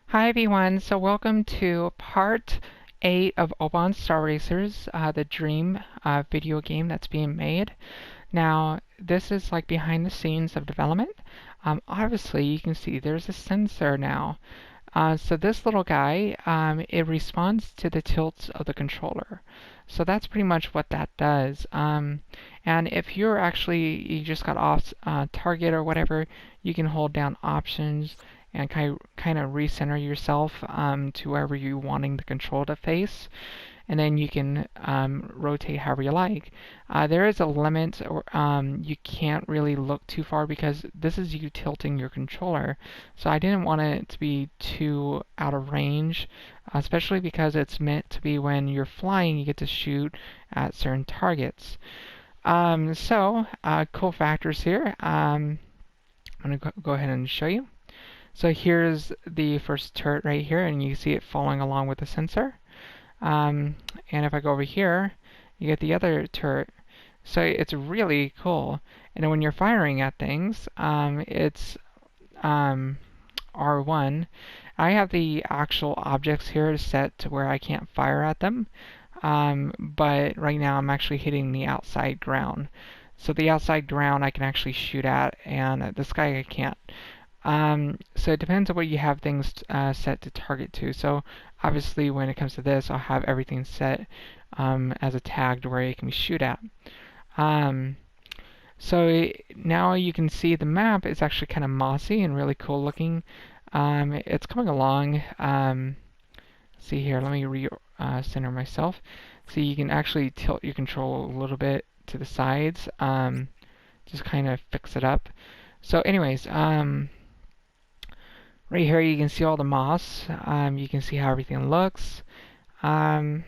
Hi everyone, so welcome to part 8 of Oban Star Racers, the Dream video game that's being made. Now, this is like behind the scenes of development. Obviously, you can see there's a sensor now. So this little guy, it responds to the tilts of the controller. So that's pretty much what that does. And if you just got off target or whatever, you can hold down options and kind of recenter yourself to wherever you're wanting the control to face, and then you can rotate however you like. There is a limit, or you can't really look too far because this is you tilting your controller. So I didn't want it to be too out of range, especially because it's meant to be when you're flying, you get to shoot at certain targets. Cool factors here. I'm going to go ahead and show you. So here's the first turret right here, and you see it following along with the sensor. And if I go over here, you get the other turret. So it's really cool. And then when you're firing at things, it's R1. I have the actual objects here set to where I can't fire at them. But right now I'm actually hitting the outside ground. So the outside ground I can actually shoot at, and the sky I can't. So it depends on what you have things set to target to. So obviously when it comes to this, I'll have everything set as a tag to where it can be shoot at. Um, Now you can see the map is actually kind of mossy and really cool looking. It's coming along. See here, let me center myself. So you can actually tilt your control a little bit to the sides, just kind of fix it up. So anyways, right here you can see all the moss. You can see how everything looks. Um,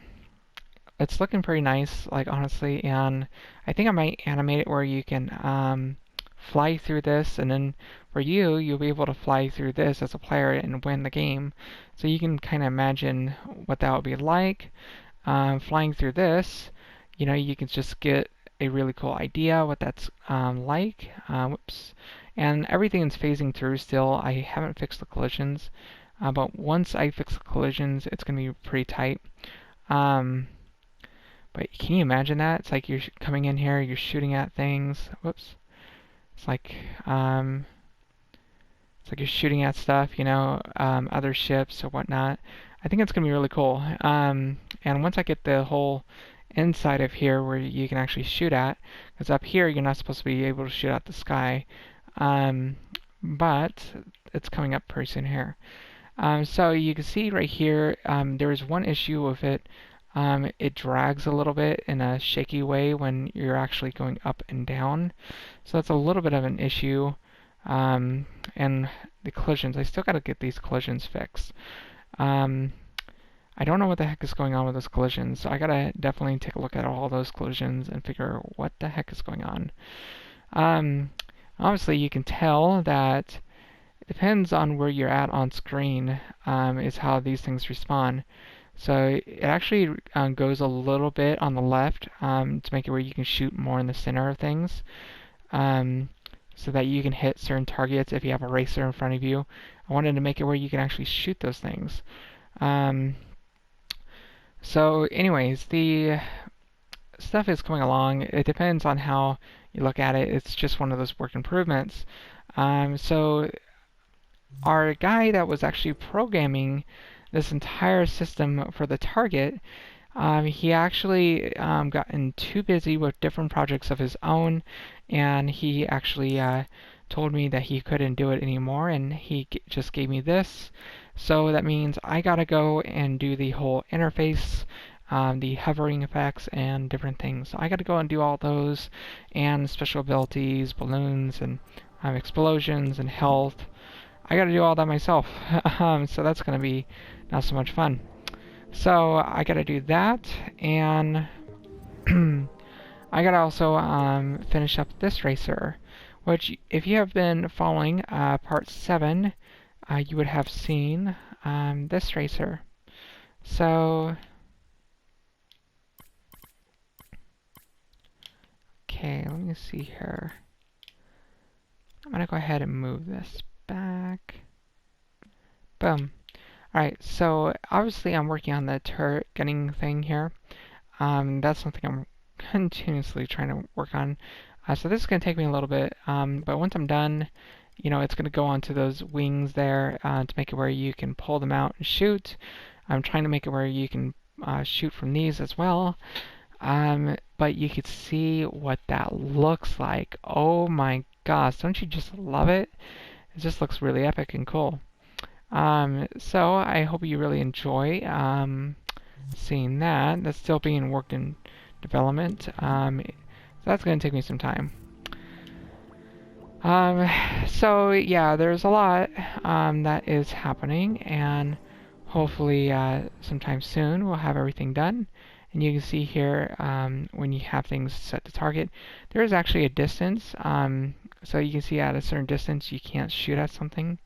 it's looking pretty nice, like honestly, and I think I might animate it where you can fly through this, and then for you, you'll be able to fly through this as a player and win the game. So you can kind of imagine what that would be like. Flying through this, you can just get a really cool idea what that's like. Whoops. And everything's phasing through still. I haven't fixed the collisions, but once I fix the collisions, it's going to be pretty tight. Um, but can you imagine that? It's like you're coming in here, you're shooting at things. Whoops. It's like um, it's like you're shooting at stuff, other ships or whatnot. I think it's going to be really cool. And once I get the whole inside of here where you can actually shoot at, because up here you're not supposed to be able to shoot at the sky, but it's coming up pretty soon here. So you can see right here, there is one issue with it. It drags a little bit in a shaky way when you're actually going up and down. So that's a little bit of an issue. And the collisions, I still got to get these collisions fixed. I don't know what the heck is going on with those collisions, so I gotta definitely take a look at all those collisions and figure out what the heck is going on. Obviously, you can tell that it depends on where you're at on screen, is how these things respond. So it actually goes a little bit on the left to make it where you can shoot more in the center of things, so that you can hit certain targets if you have a racer in front of you. I wanted to make it where you can actually shoot those things. So anyways, the stuff is coming along. It depends on how you look at it. It's just one of those work improvements. So our guy that was actually programming this entire system for the target, he actually gotten too busy with different projects of his own, and he actually told me that he couldn't do it anymore, and he just gave me this. So that means I gotta go and do the whole interface, the hovering effects, and different things. So I gotta go and do all those, and special abilities, balloons, and explosions, and health. I gotta do all that myself. So that's gonna be not so much fun. So I gotta do that, and I gotta also finish up this racer, which if you have been following part 7, you would have seen this racer. So, okay, let me see here. I'm gonna go ahead and move this back. Boom. Alright, so obviously I'm working on the turret gunning thing here. That's something I'm continuously trying to work on. So this is going to take me a little bit, but once I'm done, it's going to go onto those wings there to make it where you can pull them out and shoot. I'm trying to make it where you can shoot from these as well. But you could see what that looks like. Oh my gosh, don't you just love it? It just looks really epic and cool. So I hope you really enjoy seeing that. That's still being worked in development. So that's going to take me some time. So yeah, there's a lot that is happening, and hopefully sometime soon we'll have everything done. And you can see here when you have things set to target, there is actually a distance. So you can see at a certain distance you can't shoot at something.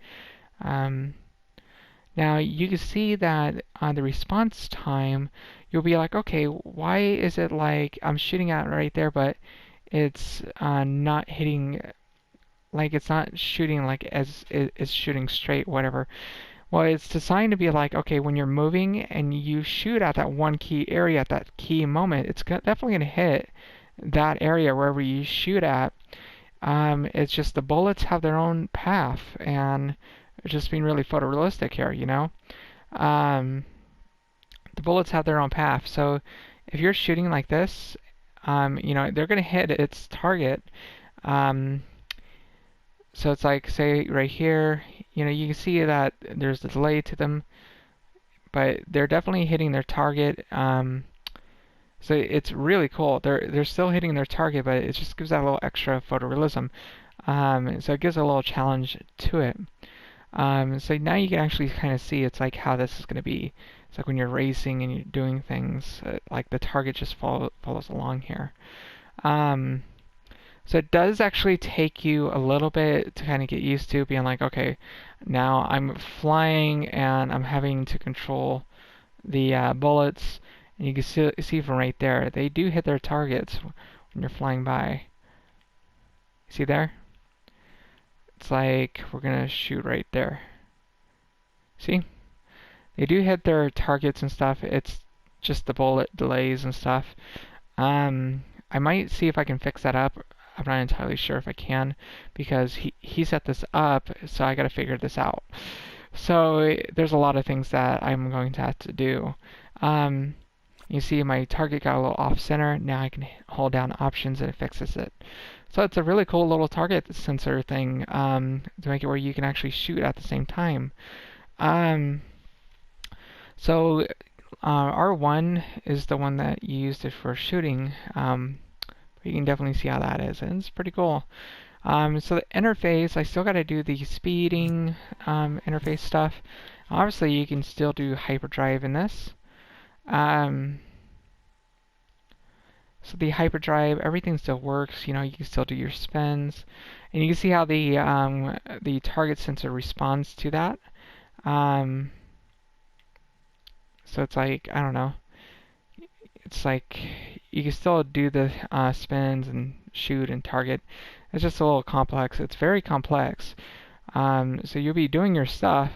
Now you can see that on the response time, you'll be like, okay, why is it like I'm shooting at right there, but it's not hitting, like it's not shooting like as it's shooting straight, whatever. Well, it's designed to be like, okay, when you're moving and you shoot at that one key area at that key moment, it's definitely going to hit that area wherever you shoot at. It's just the bullets have their own path, and it's just being really photorealistic here, Um, the bullets have their own path, so if you're shooting like this, they're going to hit its target. Um, so it's like, say, right here, you can see that there's a delay to them, but they're definitely hitting their target. So it's really cool. They're still hitting their target, but it just gives that a little extra photorealism. So it gives a little challenge to it. So now you can actually kind of see it's like how this is going to be. It's like when you're racing and you're doing things, like the target just follows along here. So it does actually take you a little bit to kind of get used to being like, okay, now I'm flying and I'm having to control the bullets. And you can see from right there, they do hit their targets when you're flying by. See there? It's like we're going to shoot right there. See? They do hit their targets and stuff. It's just the bullet delays and stuff. I might see if I can fix that up. I'm not entirely sure if I can, because he set this up, so I got to figure this out. So there's a lot of things that I'm going to have to do. You see my target got a little off center. Now I can hold down options and it fixes it. So it's a really cool little target sensor thing to make it where you can actually shoot at the same time. So R1 is the one that you used it for shooting. You can definitely see how that is, and it's pretty cool. So the interface, I still got to do the speeding interface stuff. Obviously, you can still do hyperdrive in this. So the hyperdrive, everything still works. You can still do your spins, and you can see how the target sensor responds to that. So it's like, I don't know. It's like you can still do the spins and shoot and target. It's just a little complex. It's very complex. So you'll be doing your stuff,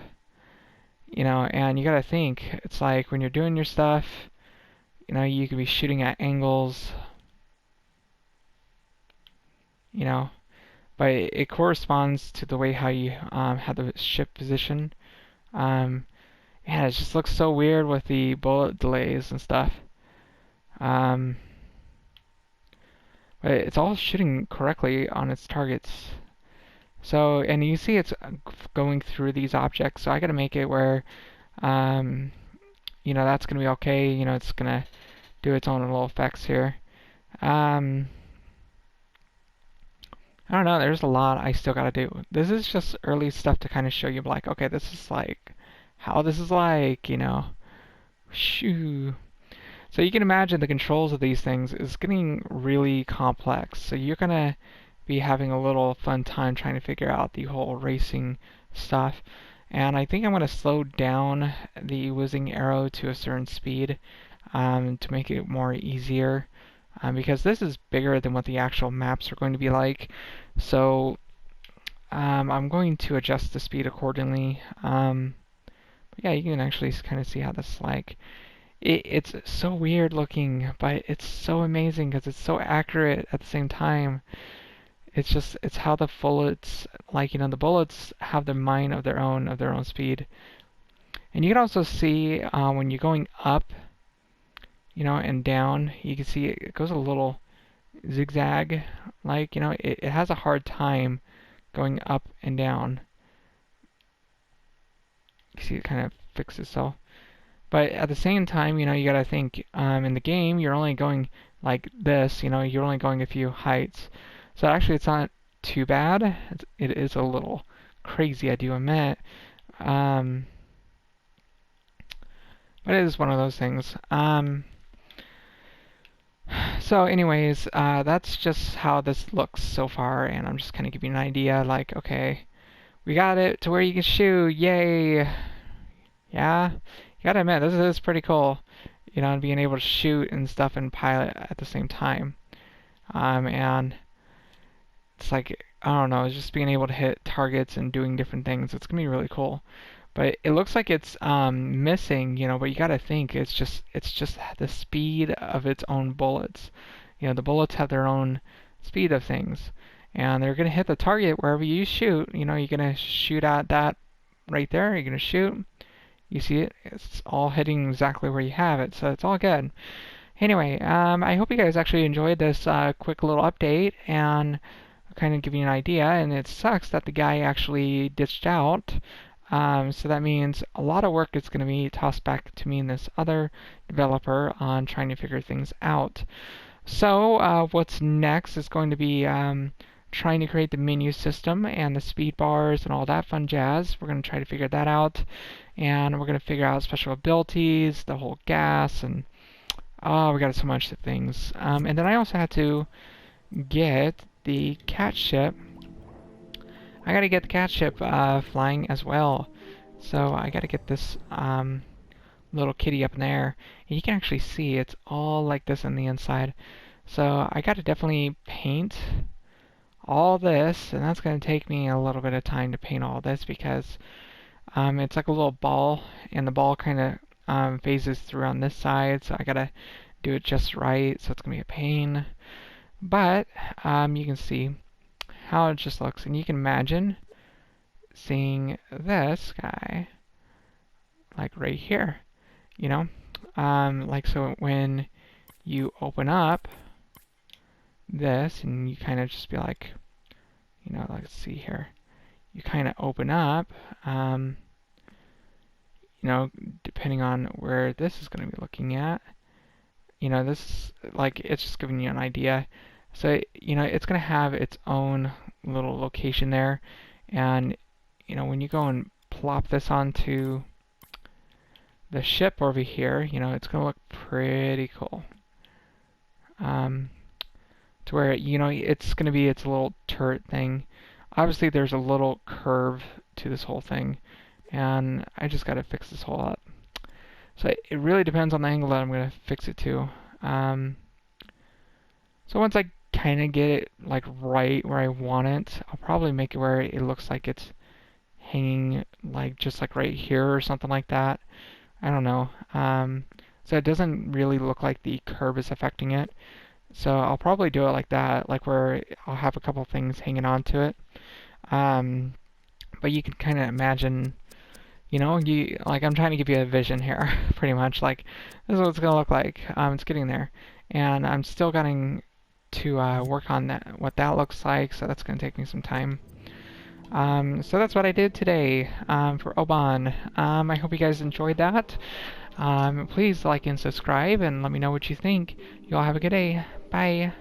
and you gotta think. It's like when you're doing your stuff, you could be shooting at angles, but it corresponds to the way how you have the ship position. Yeah, it just looks so weird with the bullet delays and stuff. But it's all shooting correctly on its targets. So, and you see it's going through these objects, so I gotta make it where, that's gonna be okay. It's gonna do its own little effects here. I don't know, there's a lot I still gotta do. This is just early stuff to kind of show you, like, okay, this is like, how this is like, Shoo. So you can imagine the controls of these things is getting really complex. So you're gonna be having a little fun time trying to figure out the whole racing stuff. And I think I'm gonna slow down the whizzing arrow to a certain speed to make it more easier. Because this is bigger than what the actual maps are going to be like. So I'm going to adjust the speed accordingly. But Yeah, you can actually kind of see how this like it's so weird looking, but it's so amazing because it's so accurate at the same time. It's just it's how the bullets like the bullets have their mind of their own speed. And you can also see when you're going up, and down, you can see it goes a little zigzag. Like it has a hard time going up and down. You see it kind of fixes itself. But at the same time, you gotta think in the game you're only going like this. You're only going a few heights. So actually, it's not too bad. It is a little crazy, I do admit. Um, but it is one of those things. So anyways, that's just how this looks so far, and I'm just kind of giving you an idea, like, okay, we got it to where you can shoot, yay! Yeah, you gotta admit, this is pretty cool, and being able to shoot and stuff and pilot at the same time. And it's like, I don't know, it's just being able to hit targets and doing different things. It's gonna be really cool. But it looks like it's missing, but you gotta think it's just the speed of its own bullets. The bullets have their own speed of things, and they're gonna hit the target wherever you shoot. You're gonna shoot at that right there. You're gonna shoot. You see it? It's all hitting exactly where you have it, so it's all good. Anyway, I hope you guys actually enjoyed this quick little update and kind of give you an idea. And it sucks that the guy actually ditched out. So that means a lot of work is going to be tossed back to me and this other developer on trying to figure things out. So what's next is going to be trying to create the menu system and the speed bars and all that fun jazz. We're going to try to figure that out. And we're going to figure out special abilities, the whole gas, and oh, we got so much things. And then I also had to get the cat ship. I gotta get the cat ship flying as well. So I gotta get this little kitty up in there. And you can actually see it's all like this on the inside. So I gotta definitely paint all this, and that's gonna take me a little bit of time to paint all this because it's like a little ball, and the ball kind of phases through on this side, so I gotta do it just right, so it's gonna be a pain. But you can see how it just looks, and you can imagine seeing this guy like right here, like so when you open up this and you kind of just be like, let's see here, you kind of open up, depending on where this is going to be looking at, this like it's just giving you an idea. So it's going to have its own little location there, and when you go and plop this onto the ship over here, it's going to look pretty cool. To where it's going to be its little turret thing. Obviously, there's a little curve to this whole thing, and I just got to fix this whole up. So it really depends on the angle that I'm going to fix it to. So once I kind of get it like right where I want it, I'll probably make it where it looks like it's hanging like just like right here or something like that. I don't know. So it doesn't really look like the curve is affecting it. So I'll probably do it like that, like where I'll have a couple things hanging onto it. But you can kind of imagine, like I'm trying to give you a vision here, pretty much. Like this is what it's gonna look like. It's getting there, and I'm still getting to work on that, what that looks like. So that's gonna take me some time. So that's what I did today for Oban. I hope you guys enjoyed that. Please like and subscribe and let me know what you think. You all have a good day. Bye.